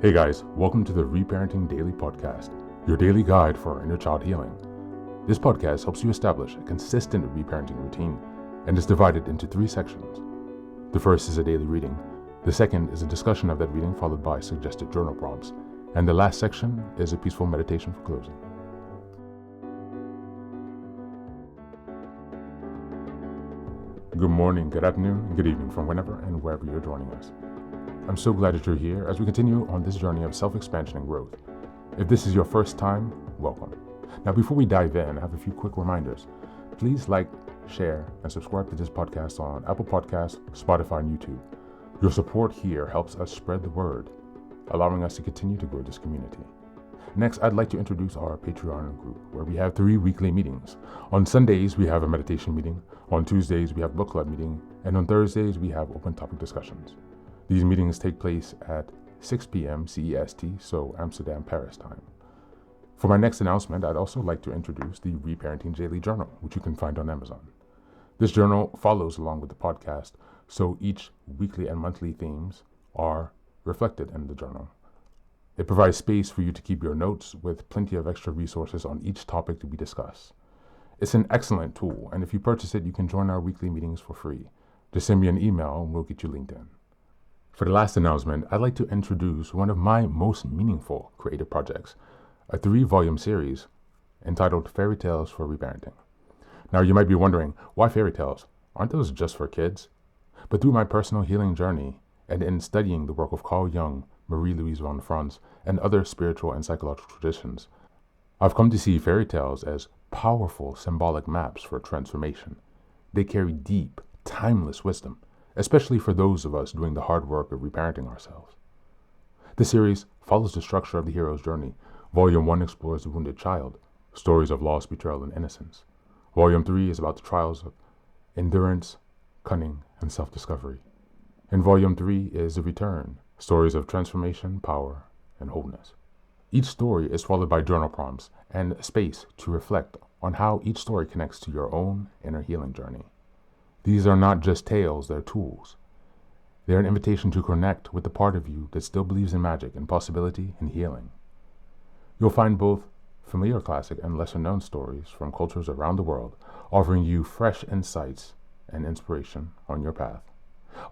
Hey guys, welcome to the Reparenting Daily podcast, your daily guide for inner child healing. This podcast helps you establish a consistent reparenting routine and is divided into 3 sections. The first is a daily reading, the second is a discussion of that reading followed by suggested journal prompts, and the last section is a peaceful meditation for closing. Good morning, good afternoon, and good evening from whenever and wherever you're joining us. I'm so glad that you're here as we continue on this journey of self-expansion and growth. If this is your first time, welcome. Now, before we dive in, I have a few quick reminders. Please like, share, and subscribe to this podcast on Apple Podcasts, Spotify, and YouTube. Your support here helps us spread the word, allowing us to continue to grow this community. Next, I'd like to introduce our Patreon group, where we have 3 weekly meetings. On Sundays, we have a meditation meeting. On Tuesdays, we have book club meeting. And on Thursdays, we have open topic discussions. These meetings take place at 6 p.m. CEST, so Amsterdam, Paris time. For my next announcement, I'd also like to introduce the Reparenting Daily journal, which you can find on Amazon. This journal follows along with the podcast, so each weekly and monthly themes are reflected in the journal. It provides space for you to keep your notes with plenty of extra resources on each topic to be discussed. It's an excellent tool, and if you purchase it, you can join our weekly meetings for free. Just send me an email and we'll get you linked in. For the last announcement, I'd like to introduce one of my most meaningful creative projects, a 3-volume series entitled Fairy Tales for Reparenting. Now, you might be wondering, why fairy tales? Aren't those just for kids? But through my personal healing journey and in studying the work of Carl Jung, Marie-Louise von Franz, and other spiritual and psychological traditions, I've come to see fairy tales as powerful symbolic maps for transformation. They carry deep, timeless wisdom, especially for those of us doing the hard work of reparenting ourselves. The series follows the structure of the hero's journey. Volume 1 explores the wounded child, stories of loss, betrayal, and innocence. Volume 3 is about the trials of endurance, cunning, and self-discovery. And Volume 3 is the return, stories of transformation, power, and wholeness. Each story is followed by journal prompts and space to reflect on how each story connects to your own inner healing journey. These are not just tales, they're tools. They're an invitation to connect with the part of you that still believes in magic and possibility and healing. You'll find both familiar classic and lesser-known stories from cultures around the world, offering you fresh insights and inspiration on your path.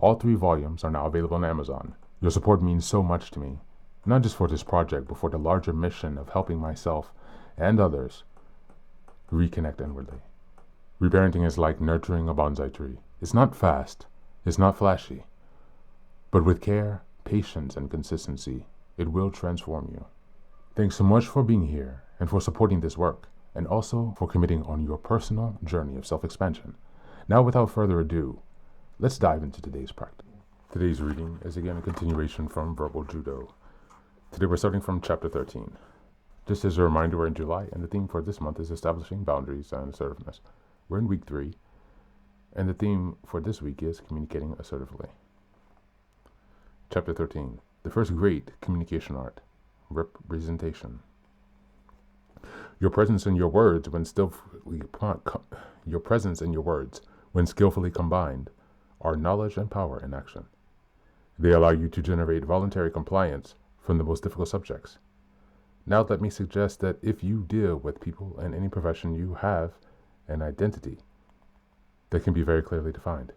All 3 volumes are now available on Amazon. Your support means so much to me, not just for this project, but for the larger mission of helping myself and others reconnect inwardly. Reparenting is like nurturing a bonsai tree. It's not fast, it's not flashy, but with care, patience, and consistency, it will transform you. Thanks so much for being here and for supporting this work, and also for committing on your personal journey of self-expansion. Now, without further ado, let's dive into today's practice. Today's reading is again a continuation from Verbal Judo. Today we're starting from chapter 13. Just as a reminder, we're in July, and the theme for this month is establishing boundaries and assertiveness. We're in week 3, and the theme for this week is communicating assertively. Chapter 13, the first great communication art, representation. Your presence and your words, when skillfully combined, are knowledge and power in action. They allow you to generate voluntary compliance from the most difficult subjects. Now let me suggest that if you deal with people in any profession, you have an identity that can be very clearly defined,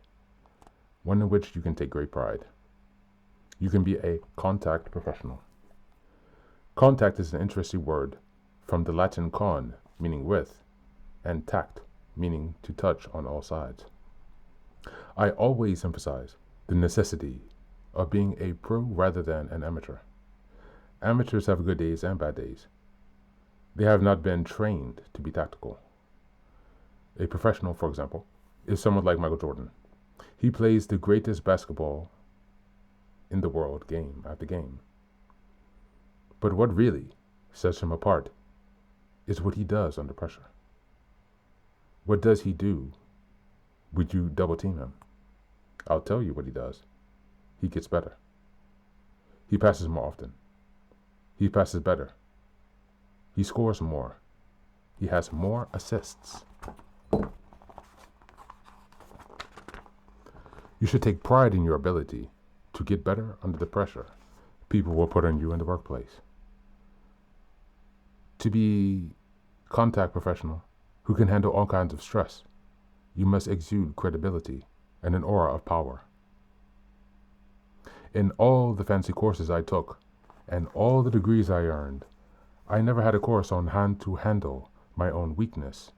one in which you can take great pride. You can be a contact professional. Contact is an interesting word from the Latin con, meaning with, and tact, meaning to touch on all sides. I always emphasize the necessity of being a pro rather than an amateur. Amateurs have good days and bad days. They have not been trained to be tactical. A professional, for example, is someone like Michael Jordan. He plays the greatest basketball in the world game after game. But what really sets him apart is what he does under pressure. What does he do? Would you double team him? I'll tell you what he does. He gets better. He passes more often. He passes better. He scores more. He has more assists. You should take pride in your ability to get better under the pressure, people will put on you in the workplace. To be contact professional who can handle all kinds of stress, you must exude credibility and an aura of power. In all the fancy courses I took and all the degrees I earned, I never had a course on how to handle my own weakness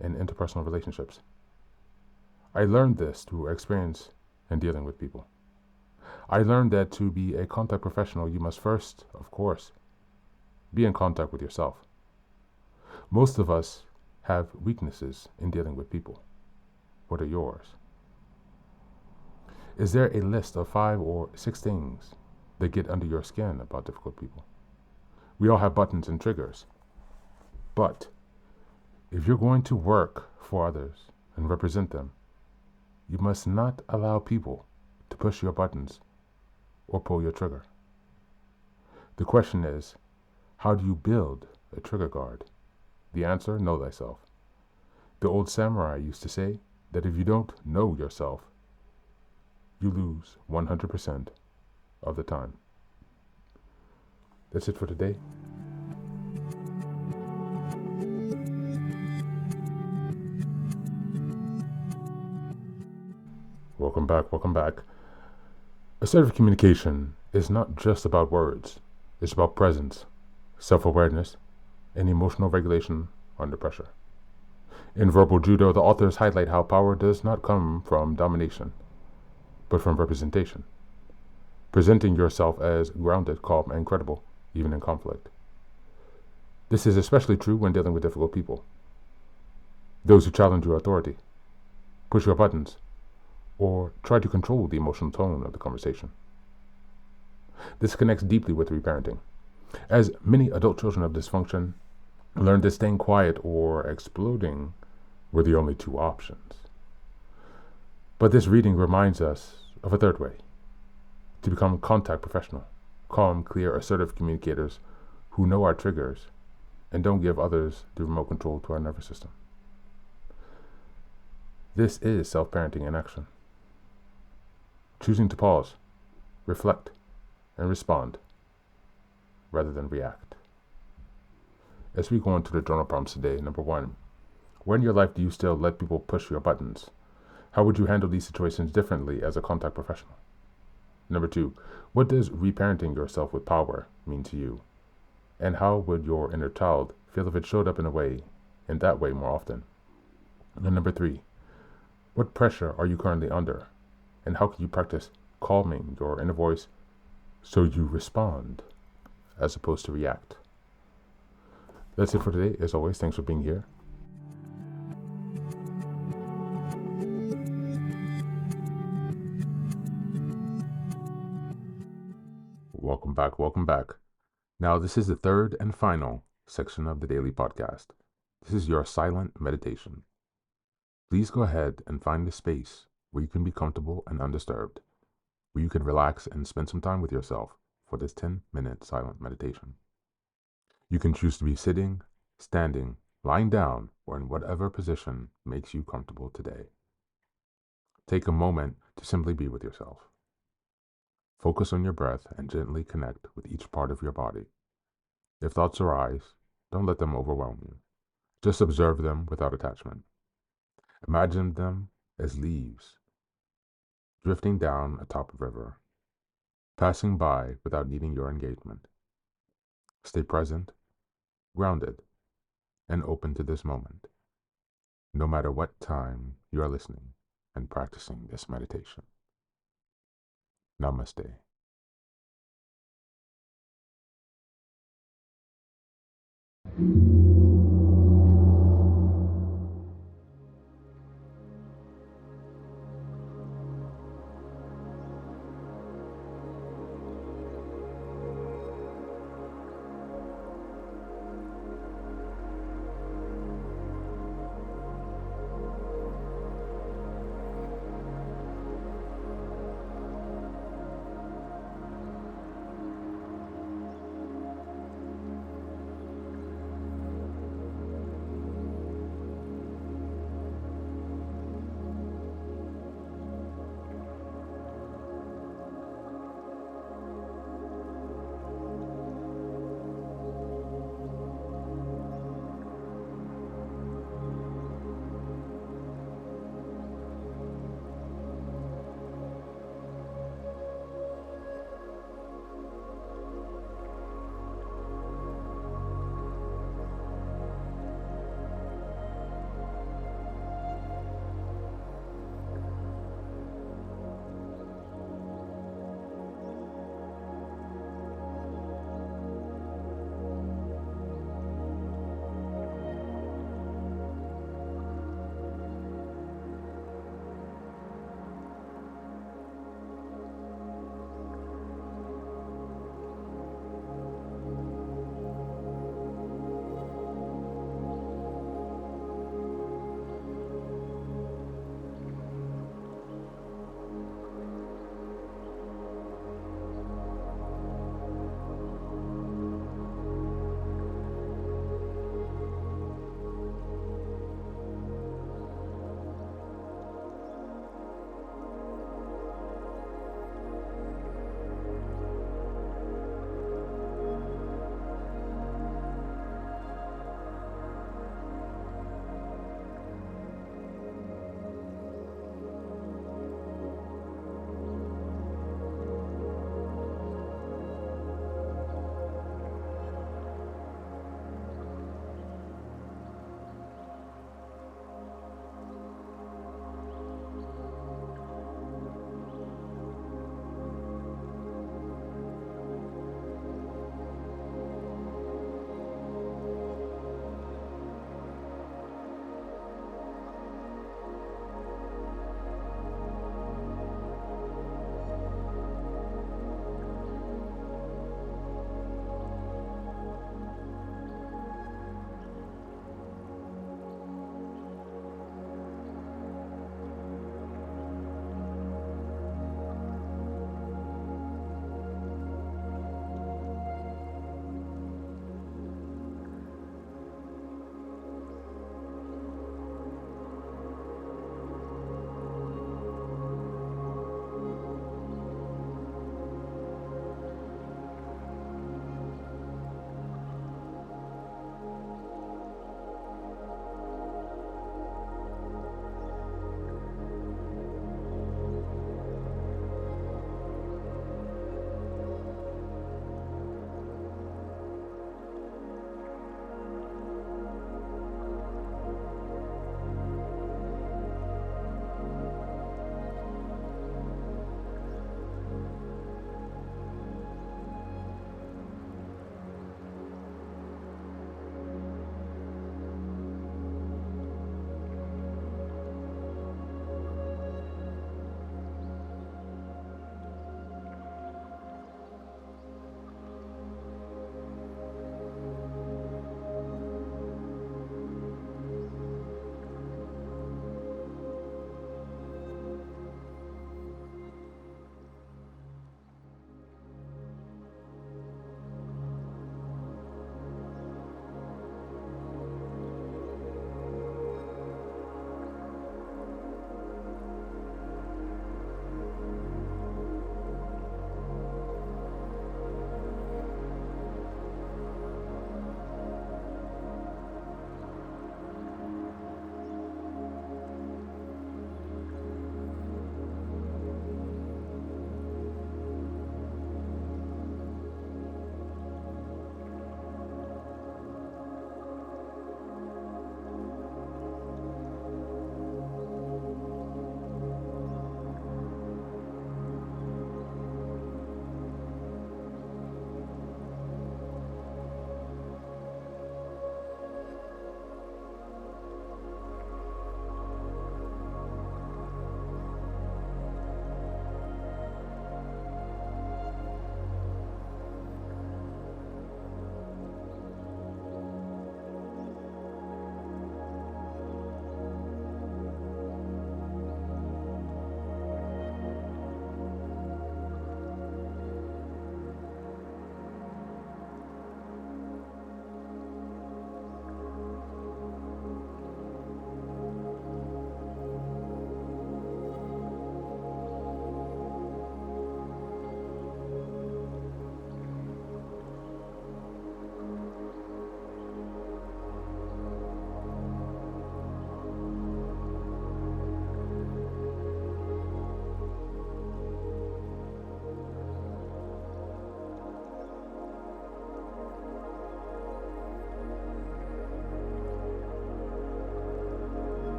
in interpersonal relationships. I learned this through experience in dealing with people. I learned that to be a contact professional, you must first, of course, be in contact with yourself. Most of us have weaknesses in dealing with people. What are yours? Is there a list of 5 or 6 things that get under your skin about difficult people? We all have buttons and triggers. But if you're going to work for others and represent them, you must not allow people to push your buttons or pull your trigger. The question is, how do you build a trigger guard? The answer, know thyself. The old samurai used to say that if you don't know yourself, you lose 100% of the time. That's it for today. Welcome back. Assertive communication is not just about words. It's about presence, self-awareness, and emotional regulation under pressure. In Verbal Judo, the authors highlight how power does not come from domination, but from representation. Presenting yourself as grounded, calm, and credible, even in conflict. This is especially true when dealing with difficult people. Those who challenge your authority, push your buttons, or try to control the emotional tone of the conversation. This connects deeply with reparenting, as many adult children of dysfunction learned that staying quiet or exploding were the only 2 options. But this reading reminds us of a third way, to become contact professional, calm, clear, assertive communicators who know our triggers and don't give others the remote control to our nervous system. This is self-parenting in action. Choosing to pause, reflect, and respond rather than react. As we go into the journal prompts today, number 1, where in your life do you still let people push your buttons? How would you handle these situations differently as a contact professional? Number 2, what does reparenting yourself with power mean to you? And how would your inner child feel if it showed up in that way more often? And number 3, what pressure are you currently under? And how can you practice calming your inner voice so you respond as opposed to react? That's it for today. As always, thanks for being here. Welcome back. Now, this is the third and final section of the daily podcast. This is your silent meditation. Please go ahead and find a space where you can be comfortable and undisturbed, where you can relax and spend some time with yourself for this 10-minute silent meditation. You can choose to be sitting, standing, lying down, or in whatever position makes you comfortable today. Take a moment to simply be with yourself. Focus on your breath and gently connect with each part of your body. If thoughts arise, don't let them overwhelm you. Just observe them without attachment. Imagine them as leaves drifting down atop a river, passing by without needing your engagement. Stay present, grounded, and open to this moment, no matter what time you are listening and practicing this meditation. Namaste.